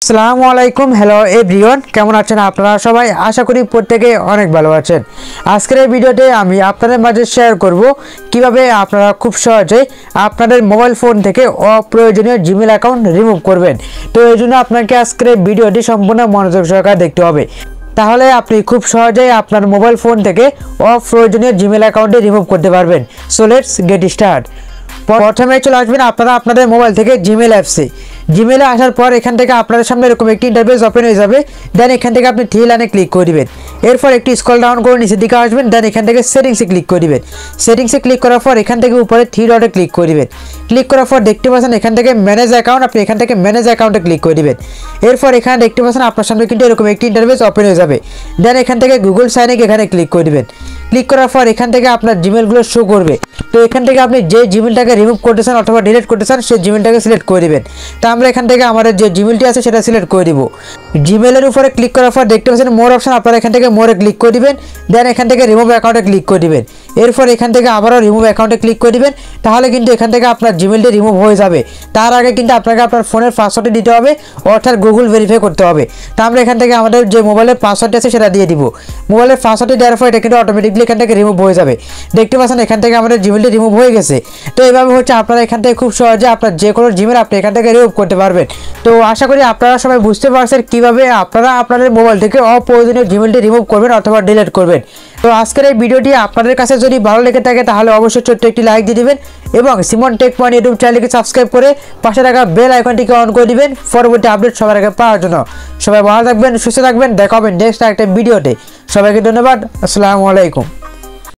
আসসালামু আলাইকুম। Hello everyone, কেমন আছেন আপনারা সবাই? আশা করি প্রত্যেকে অনেক ভালো আছেন। আজকের এই ভিডিওতে আমি আপনাদের মাঝে শেয়ার করব কিভাবে আপনারা খুব সহজেই আপনাদের মোবাইল ফোন থেকে অপ্রয়োজনীয় জিমেল অ্যাকাউন্ট রিমুভ করবেন। তো এই জন্য আপনাকে আজকের এই ভিডিওটি সম্পূর্ণ মনোযোগ সহকারে দেখতে হবে, তাহলে আপনি খুব সহজেই আপনার মোবাইল ফোন থেকে অপ্রয়োজনীয় জিমেল অ্যাকাউন্টে রিমুভ করতে পারবেন। So let's get start. প্রথমে চলে আসবেন আপনারা আপনাদের মোবাইল থেকে জিমেল অ্যাপসে। জিমেলে আসার পর এখান থেকে আপনাদের সামনে এরকম একটি ইন্টারফেস ওপেন হয়ে যাবে। দেন এখান থেকে আপনি থ্রি লাইনে ক্লিক করে দিবেন। এরপর একটি স্ক্রল ডাউন করে নিচের দিকে আসবেন। দেন এখান থেকে সেটিংসে ক্লিক করে দিবেন। সেটিংসে ক্লিক করার পর এখান থেকে উপরে থ্রি ডটে ক্লিক করে দিবেন। ক্লিক করার পর দেখতে পাচ্ছেন এখান থেকে ম্যানেজ অ্যাকাউন্ট, আপনি এখান থেকে ম্যানেজ অ্যাকাউন্টে ক্লিক করে দিবেন। এরপর এখানে দেখতে পাচ্ছেন আপনার সামনে কিন্তু এরকম একটি ইন্টারফেস ওপেন হয়ে যাবে। দেন এখান থেকে গুগল সাইন ইন এখানে ক্লিক করে দিবেন। ক্লিক করার পর এখান থেকে আপনার জিমেলগুলো শো করবে। তো এখান থেকে আপনি যে জিমেলটাকে রিমুভ করতে চান অথবা ডিলিট করতে চান সেই জিমেলটাকে সিলেক্ট করে দিবেন। তো আমরা এখান থেকে আমাদের যে জিমেলটি আছে সেটা সিলেক্ট করে দিব। জিমেলের উপরে ক্লিক করার পর দেখতে পাচ্ছেন মোর অপশন, আপনারা এখান থেকে মোরে ক্লিক করে দিবেন। দেন এখান থেকে রিমুভ অ্যাকাউন্টে ক্লিক করে দিবেন। এরপর এখান থেকে আবারও রিমুভ অ্যাকাউন্টে ক্লিক করে দিবেন। তাহলে কিন্তু এখান থেকে আপনার জিমেলটি রিমুভ হয়ে যাবে। তার আগে কিন্তু আপনাকে আপনার ফোনের পাসওয়ার্ডটি দিতে হবে, অর্থাৎ গুগল ভেরিফাই করতে হবে। তো আমরা এখান থেকে আমাদের যে মোবাইলের পাসওয়ার্ডটি আছে সেটা দিয়ে দিব। মোবাইলের পাসওয়ার্ডটি দেওয়ার পর এটা কিন্তু অটোমেটিকলি এখান থেকে রিমুভ হয়ে যাবে। দেখতে পাচ্ছেন এখান থেকে আমাদের জিমেলটি রিমুভ হয়ে গেছে। তো এইভাবে হচ্ছে আপনারা এখান থেকে খুব সহজে আপনার যে কোনো জিমেল আপনি এখান থেকে রিমুভ করতে পারবেন। তো আশা করি আপনারা সবাই বুঝতে পারছেন কিভাবে আপনারা আপনাদের মোবাইল থেকে অপ্রয়োজনীয় জিমেলটি রিমুভ করবেন অথবা ডিলিট করবেন। তো আজকের এই ভিডিওটি আপনাদের কাছে যদি ভালো লেগে থাকে তাহলে অবশ্যই ছোট্ট একটি লাইক দিয়ে দিবেন এবং সিমন টেক পয়েন্ট ইউটিউব চ্যানেলকে সাবস্ক্রাইব করে পাশে থাকা বেল আইকনটিকে অন করে দিবেন পরবর্তী আপডেট সবার আগে পাওয়ার জন্য। সবাই ভালো থাকবেন, সুস্থ থাকবেন, দেখা হবে নেক্সট একটা ভিডিওতে। সবাইকে ধন্যবাদ। আসসালামু আলাইকুম।